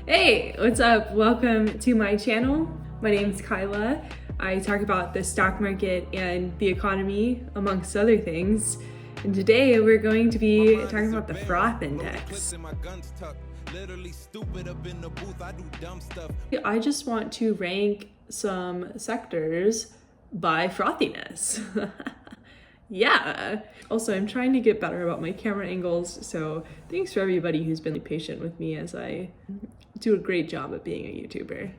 Hey, what's up? Welcome to my channel. My name's Kyla. I talk about the stock market and the economy, amongst other things. And today we're going to be talking about the Froth Index. I just want to rank some sectors by frothiness. Yeah. Also, I'm trying to get better about my camera angles, so thanks for everybody who's been patient with me as I do a great job at being a YouTuber.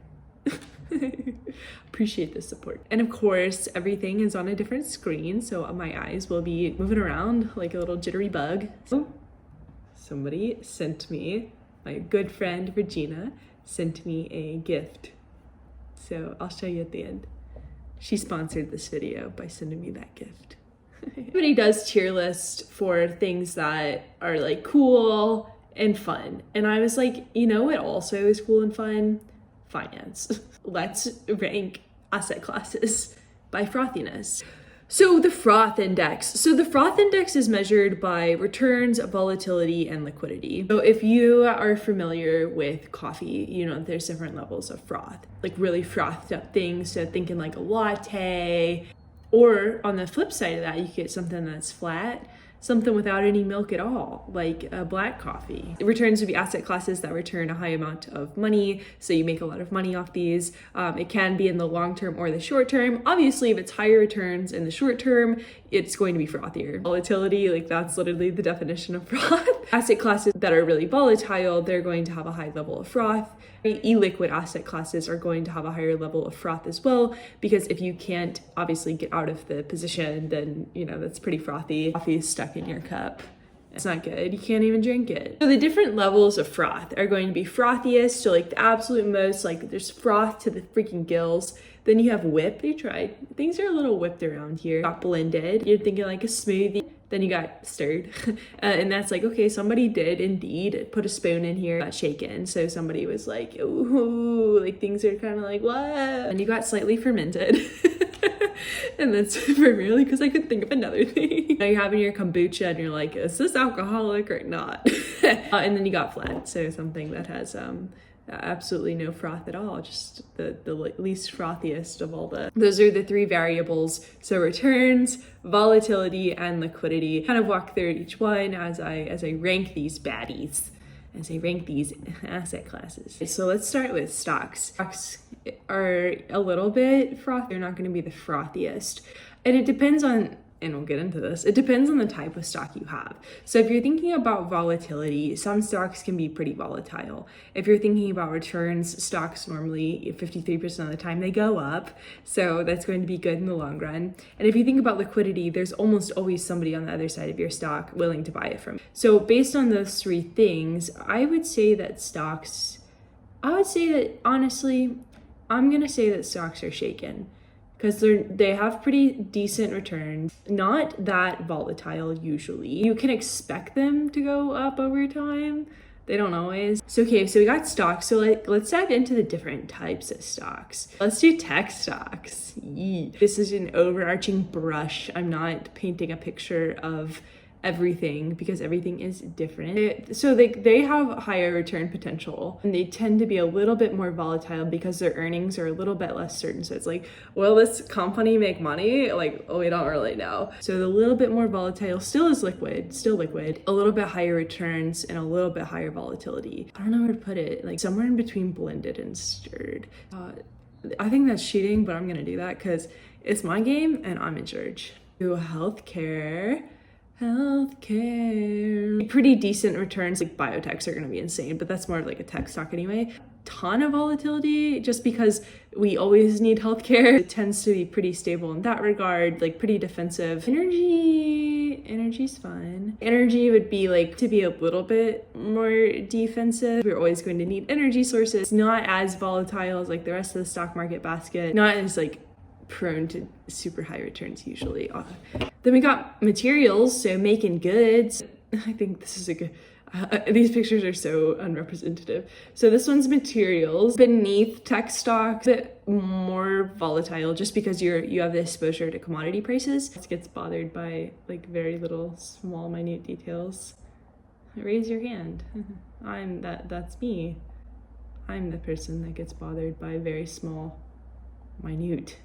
Appreciate the support. And of course, everything is on a different screen, so my eyes will be moving around like a little jittery bug. So, somebody sent me, my good friend Regina sent me a gift. So I'll show you at the end. She sponsored this video by sending me that gift. Everybody does tier list for things that are like cool and fun. And I was like, you know what also is cool and fun? Finance. Let's rank asset classes by frothiness. So the Froth Index. So the Froth Index is measured by returns, volatility, and liquidity. So if you are familiar with coffee, you know there's different levels of froth, like really frothed up things. So thinking like a latte, or on the flip side of that, you get something that's flat, something without any milk at all, like a black coffee. Returns would be asset classes that return a high amount of money, so you make a lot of money off these. It can be in the long term or the short term. Obviously, if it's higher returns in the short term, it's going to be frothier. Volatility, like that's literally the definition of froth. Asset classes that are really volatile, they're going to have a high level of froth. Illiquid asset classes are going to have a higher level of froth as well, because if you can't obviously get out of the position, then you know that's pretty frothy. Coffee is stuck in your cup. It's not good. You can't even drink it. So the different levels of froth are going to be frothiest, so like the absolute most, like there's froth to the freaking gills. Then you have whip. They tried. Things are a little whipped around here. Got blended. You're thinking like a smoothie. Then you got stirred. And that's like, okay, somebody did indeed put a spoon in here, got shaken. So somebody was like, ooh, like things are kind of like, what? And you got slightly fermented. And that's primarily because I could think of another thing. Now you're having your kombucha and you're like, is this alcoholic or not? And then you got flat. So something that has absolutely no froth at all, just the least frothiest of all the. Those are the three variables. So returns, volatility, and liquidity. Kind of walk through each one as I rank these baddies, as I rank these asset classes. So let's start with stocks. Stocks are a little bit frothy. They're not going to be the frothiest. And it depends on, and we'll get into this, it depends on the type of stock you have. So if you're thinking about volatility, some stocks can be pretty volatile. If you're thinking about returns, stocks normally 53% of the time they go up. So that's going to be good in the long run. And if you think about liquidity, there's almost always somebody on the other side of your stock willing to buy it from. So based on those three things, I would say that honestly, I'm going to say that stocks are shaken. Because they have pretty decent returns, not that volatile usually. You can expect them to go up over time. They don't always. So okay, so we got stocks. So let's dive into the different types of stocks. Let's do tech stocks. Yee. This is an overarching brush. I'm not painting a picture of everything because everything is different. So they have higher return potential, and they tend to be a little bit more volatile because their earnings are a little bit less certain. So it's like, will this company make money? Like, oh, we don't really know. So the little bit more volatile, still liquid, a little bit higher returns and a little bit higher volatility. I don't know where to put it, like somewhere in between blended and stirred. I think that's cheating, but I'm gonna do that because it's my game and I'm in charge. Healthcare, pretty decent returns. Like biotechs are going to be insane, but that's more of like a tech stock anyway. Ton of volatility just because we always need healthcare. It tends to be pretty stable in that regard, like pretty defensive. Energy's fun. Energy would be like to be a little bit more defensive. We're always going to need energy sources. Not as volatile as like the rest of the stock market basket. Not as like prone to super high returns usually. Then we got materials, so making goods. I think this is a good, these pictures are so unrepresentative. So this one's materials. Beneath tech stocks, a bit more volatile just because you have the exposure to commodity prices. It gets bothered by like very little small minute details. Raise your hand. That's me. I'm the person that gets bothered by very small, minute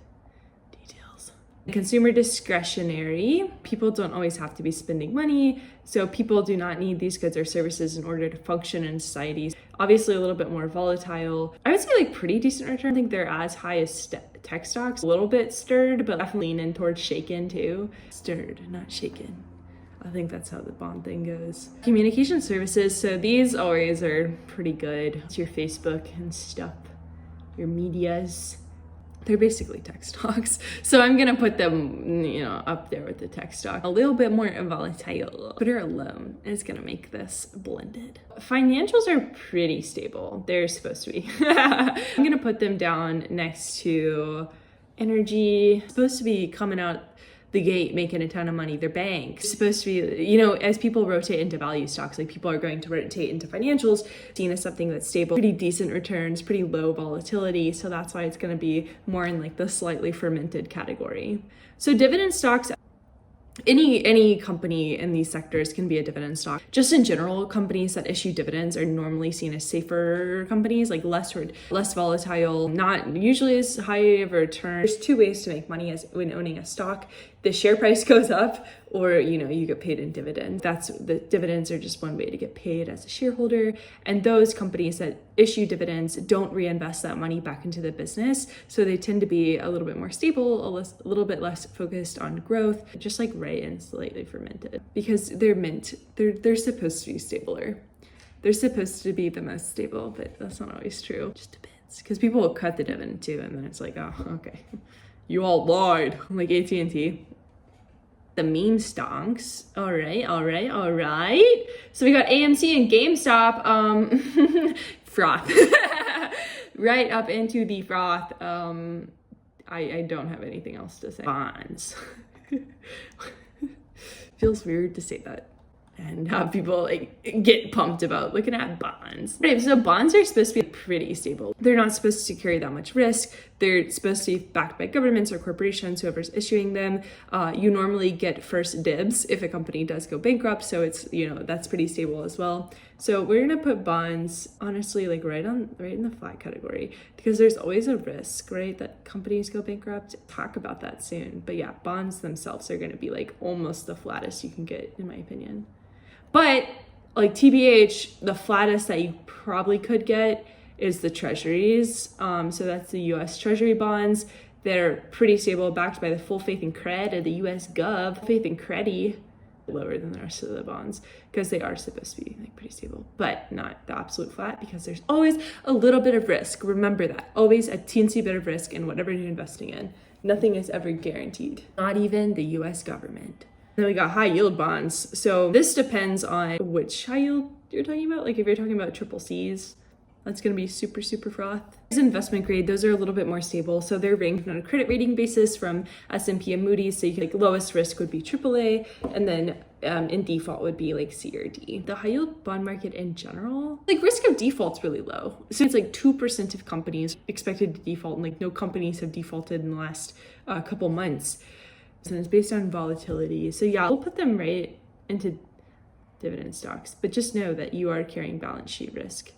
details. Consumer discretionary. People don't always have to be spending money, so people do not need these goods or services in order to function in society. Obviously a little bit more volatile. I would say like pretty decent return. I think they're as high as tech stocks. A little bit stirred, but definitely lean in towards shaken too. Stirred, not shaken. I think that's how the bond thing goes. Communication services, so these always are pretty good. It's your Facebook and stuff, your medias. They're basically tech stocks. So I'm gonna put them, up there with the tech stock. A little bit more volatile. Put her alone, and it's gonna make this blended. Financials are pretty stable. They're supposed to be. I'm gonna put them down next to energy. Supposed to be coming out the gate making a ton of money. They're banks. Supposed to be, as people rotate into value stocks, like people are going to rotate into financials, seen as something that's stable, pretty decent returns, pretty low volatility. So that's why it's going to be more in like the slightly fermented category. So dividend stocks, any company in these sectors can be a dividend stock. Just in general, companies that issue dividends are normally seen as safer companies, like less volatile, not usually as high of a return. There's two ways to make money when owning a stock. The share price goes up, or you get paid in dividends. The dividends are just one way to get paid as a shareholder. And those companies that issue dividends don't reinvest that money back into the business, so they tend to be a little bit more stable, a little bit less focused on growth, just like Ray and slightly fermented, because they're supposed to be stabler. They're supposed to be the most stable, but that's not always true. Just depends, because people will cut the dividend too, and then it's like, oh, okay, you all lied, like AT&T. The meme stonks. All right. So we got AMC and GameStop. Froth. Right up into the froth. I don't have anything else to say. Bonds. Feels weird to say that and have people like get pumped about looking at bonds. Right, so bonds are supposed to be pretty stable. They're not supposed to carry that much risk. They're supposed to be backed by governments or corporations, whoever's issuing them. You normally get first dibs if a company does go bankrupt, so it's that's pretty stable as well. So we're gonna put bonds honestly like right in the flat category, because there's always a risk, right, that companies go bankrupt. Talk about that soon. But yeah, bonds themselves are gonna be like almost the flattest you can get, in my opinion. But like TBH, the flattest that you probably could get is the treasuries. So that's the US Treasury Bonds. They're pretty stable, backed by the full faith and cred of the US Gov. Faith and credi lower than the rest of the bonds, because they are supposed to be like pretty stable, but not the absolute flat, because there's always a little bit of risk. Remember that. Always a teensy bit of risk in whatever you're investing in. Nothing is ever guaranteed. Not even the US government. Then we got high yield bonds. So this depends on which high yield you're talking about. Like if you're talking about triple C's, that's going to be super, super froth. Investment grade, those are a little bit more stable. So they're ranked on a credit rating basis from S&P and Moody's. So you can, like, lowest risk would be AAA, and then in default would be like C or D. The high yield bond market in general, like risk of default's really low. So it's like 2% of companies expected to default, and like no companies have defaulted in the last couple months. So it's based on volatility. So yeah, we'll put them right into dividend stocks, but just know that you are carrying balance sheet risk.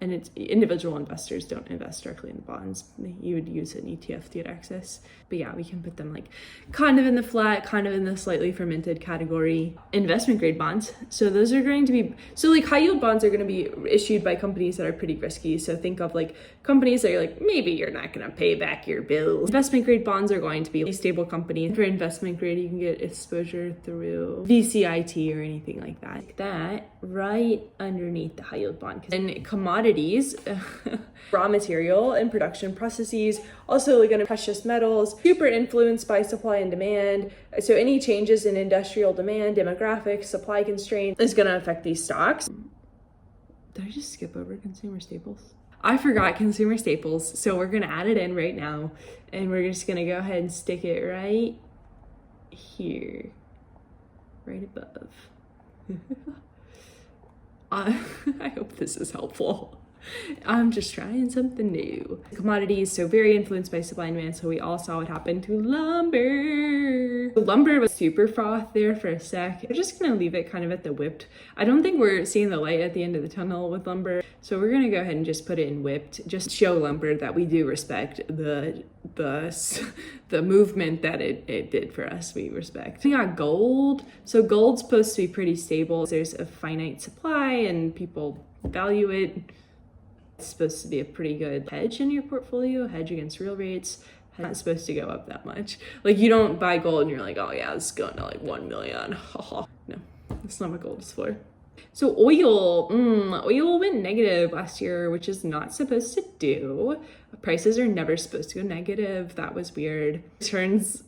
And it's individual investors don't invest directly in the bonds. You would use an ETF to get access. But yeah, we can put them like kind of in the flat, kind of in the slightly fermented category. Investment grade bonds. So those are going to be, so like high yield bonds are going to be issued by companies that are pretty risky. So think of like companies that are like, maybe you're not going to pay back your bills. Investment grade bonds are going to be a stable company. For investment grade, you can get exposure through VCIT or anything like that. Like that right underneath the high yield bond. And commodities, raw material and production processes, also like precious metals, super influenced by supply and demand. So any changes in industrial demand, demographics, supply constraints is going to affect these stocks. Did I just skip over consumer staples? I forgot consumer staples, so we're going to add it in right now, and we're just going to go ahead and stick it right here, right above. I hope this is helpful. I'm just trying something new. Commodities, so very influenced by supply and demand. So we all saw what happened to lumber. Lumber was super froth there for a sec. We're just gonna leave it kind of at the whipped. I don't think we're seeing the light at the end of the tunnel with lumber. So we're gonna go ahead and just put it in whipped. Just show lumber that we do respect the movement that it did for us. We respect. We got gold. So gold's supposed to be pretty stable. There's a finite supply and people value it. It's supposed to be a pretty good hedge in your portfolio, hedge against real rates. It's not supposed to go up that much. Like, you don't buy gold and you're like, oh yeah, it's going to like 1 million. No, that's not what gold is for. So oil went negative last year, which is not supposed to do. Prices are never supposed to go negative. That was weird. Returns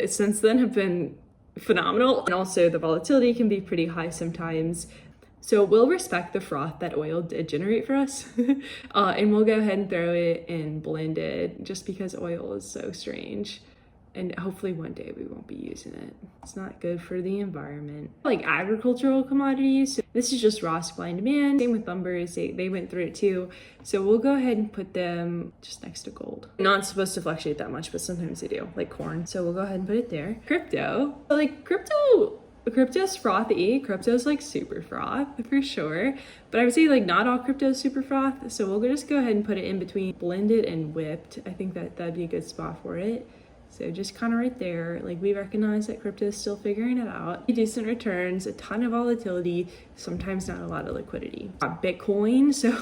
since then have been phenomenal. And also the volatility can be pretty high sometimes. So we'll respect the froth that oil did generate for us. And we'll go ahead and throw it in blended just because oil is so strange. And hopefully one day we won't be using it. It's not good for the environment. Like agricultural commodities, so this is just raw supply and demand. Same with lumber, they went through it too. So we'll go ahead and put them just next to gold. Not supposed to fluctuate that much, but sometimes they do, like corn. So we'll go ahead and put it there. Crypto, crypto's frothy. Crypto's like super froth for sure, but I would say like not all crypto is super froth. So we'll just go ahead and put it in between blended and whipped. I think that'd be a good spot for it. So just kind of right there, like we recognize that crypto is still figuring it out. Decent returns, a ton of volatility, sometimes not a lot of liquidity. Bitcoin, so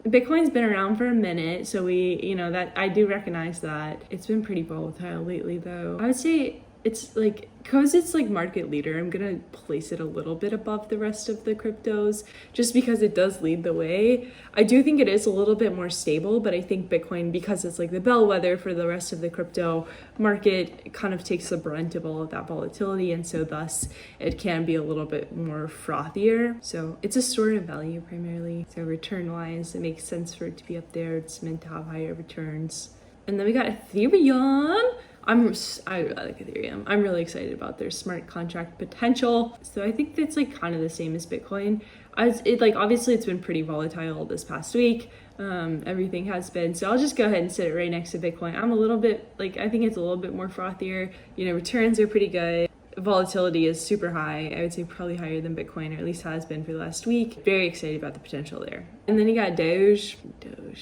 Bitcoin's been around for a minute, so that I do recognize that. It's been pretty volatile lately though. I would say it's like, because it's like market leader, I'm gonna place it a little bit above the rest of the cryptos just because it does lead the way. I do think it is a little bit more stable, but I think Bitcoin, because it's like the bellwether for the rest of the crypto market, it kind of takes the brunt of all of that volatility, and so thus it can be a little bit more frothier. So it's a store of value primarily. So return wise, it makes sense for it to be up there. It's meant to have higher returns. And then we got Ethereum. I like Ethereum. I'm really excited about their smart contract potential. So I think it's like kind of the same as Bitcoin. Obviously it's been pretty volatile this past week. Everything has been. So I'll just go ahead and sit it right next to Bitcoin. I'm a little bit I think it's a little bit more frothier. Returns are pretty good. Volatility is super high. I would say probably higher than Bitcoin, or at least has been for the last week. Very excited about the potential there. And then you got Doge. I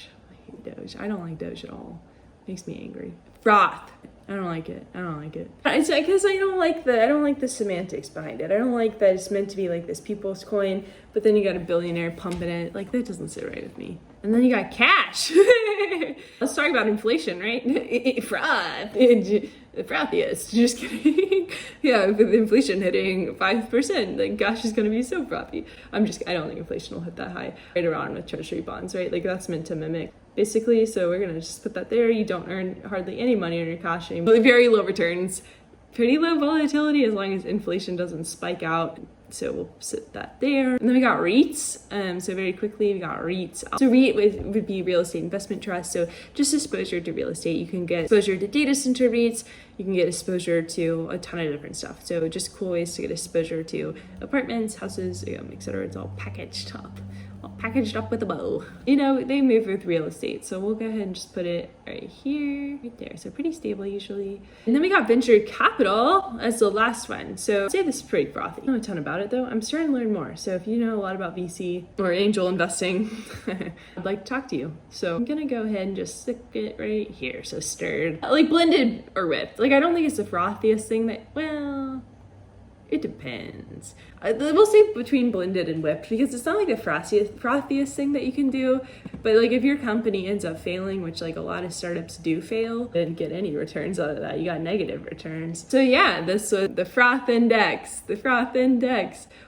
hate Doge. I don't like Doge at all. Makes me angry. Froth. I don't like it. It's because I don't like the semantics behind it. I don't like that it's meant to be like this people's coin, but then you got a billionaire pumping it. Like, that doesn't sit right with me. And then you got cash. Let's talk about inflation, right? Froth. The frothiest. Just kidding. Yeah, with inflation hitting 5%, like gosh, is gonna be so frothy. I don't think inflation will hit that high. Right around with Treasury Bonds, right? Like, that's meant to mimic basically. So we're gonna just put that there. You don't earn hardly any money on your cash anymore. Very low returns, pretty low volatility as long as inflation doesn't spike out. So we'll sit that there. And then we got REITs. So very quickly, we got REITs. So REIT would be real estate investment trust. So just exposure to real estate. You can get exposure to data center REITs. You can get exposure to a ton of different stuff. So just cool ways to get exposure to apartments, houses, etc. It's all packaged up with a bow. They move with real estate. So we'll go ahead and just put it right here, right there. So pretty stable usually. And then we got venture capital as the last one. So I'd say this is pretty frothy. I don't know a ton about it though. I'm starting to learn more. So if you know a lot about VC or angel investing, I'd like to talk to you. So I'm gonna go ahead and just stick it right here. So stirred, like blended or whipped. Like, I don't think it's the frothiest thing it depends. We'll say between blended and whipped because it's not like the frothiest thing that you can do. But like, if your company ends up failing, which like a lot of startups do fail, didn't get any returns out of that. You got negative returns. So yeah, this was the Froth Index.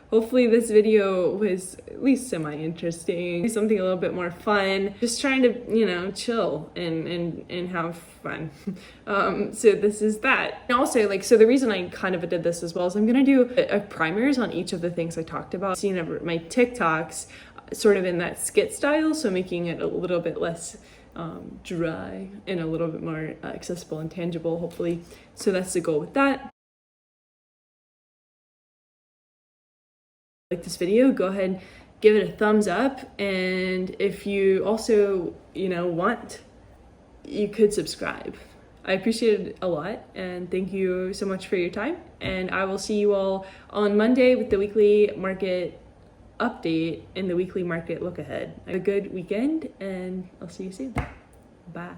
Hopefully this video was at least semi-interesting, something a little bit more fun, just trying to, chill and have fun. So this is that. And also, so the reason I kind of did this as well is I'm going to do a primers on each of the things I talked about. Seeing my TikToks sort of in that skit style, so making it a little bit less dry and a little bit more accessible and tangible, hopefully. So that's the goal with that. Like this video, go ahead give it a thumbs up. And if you also, want, you could subscribe. I appreciate it a lot, and thank you so much for your time. And I will see you all on Monday with the weekly market update and the weekly market look ahead. Have a good weekend, and I'll see you soon. Bye.